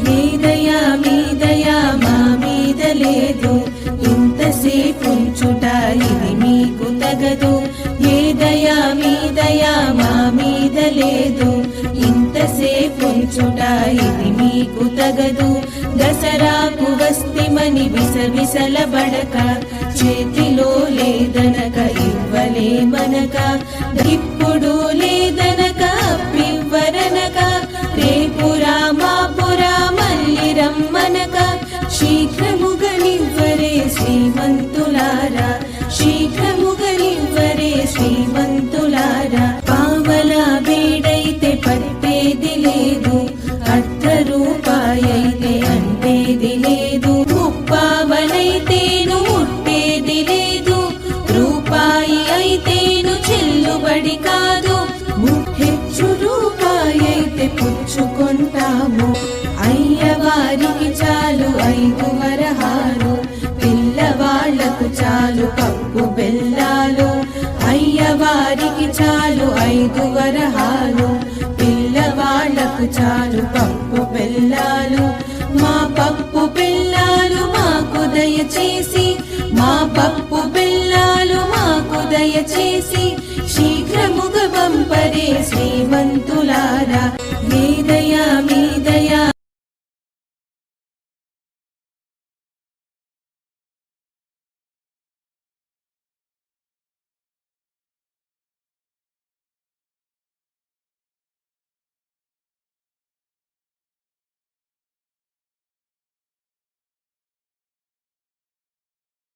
మీదయా మీదయా మా మీద లేదు, ఇంతసేపు ఉంచుట ఇది మీకు తగదు. ఏదయా మీదయా మా మీద లేదు, ఇంతసేపు ఉంచుట ఇది మీకు తగదు. దసరాకు వస్తిమని విసవిసలబడక, చేతిలో లేదనక ఇవ్వలేమనక, ఇప్పుడు లేదనక అప్పివ్వరనక, రేపురా మాపురా మళ్ళీ రమ్మనక, శీఘ్రముగనివ్వరే శ్రీమంతులారా, శీఘ్రముగనివ్వరే శ్రీమంతులారా. పావలా బేడైతే పట్టేది లేదు, అర్ధ రూపాయైతే అంటేది లేదు, ముప్పావనైతేను ముట్టేది లేదు, రూపాయి అయితేను చెల్లుబడి కాదు, ముట్టెచ్చు రూపాయి అయితే పుచ్చుకుంటాము. అయ్యవారికి చాలు 5 వరహాలు, పిల్లవాళ్లకు చాలు పప్పు బెల్లాలు. అయ్యవారికి చాలు 5 వరహాలు, పిల్లవాళ్లకు చాలు పప్పు బెల్లాలు. మా పప్పు బెల్లాలు మాకు దయచేసి, మా పప్పు బెల్లాలు మాకు దయచేసి, శీఘ్రముగ పంపరే శ్రీమంతులారా. మీదయా మీదయా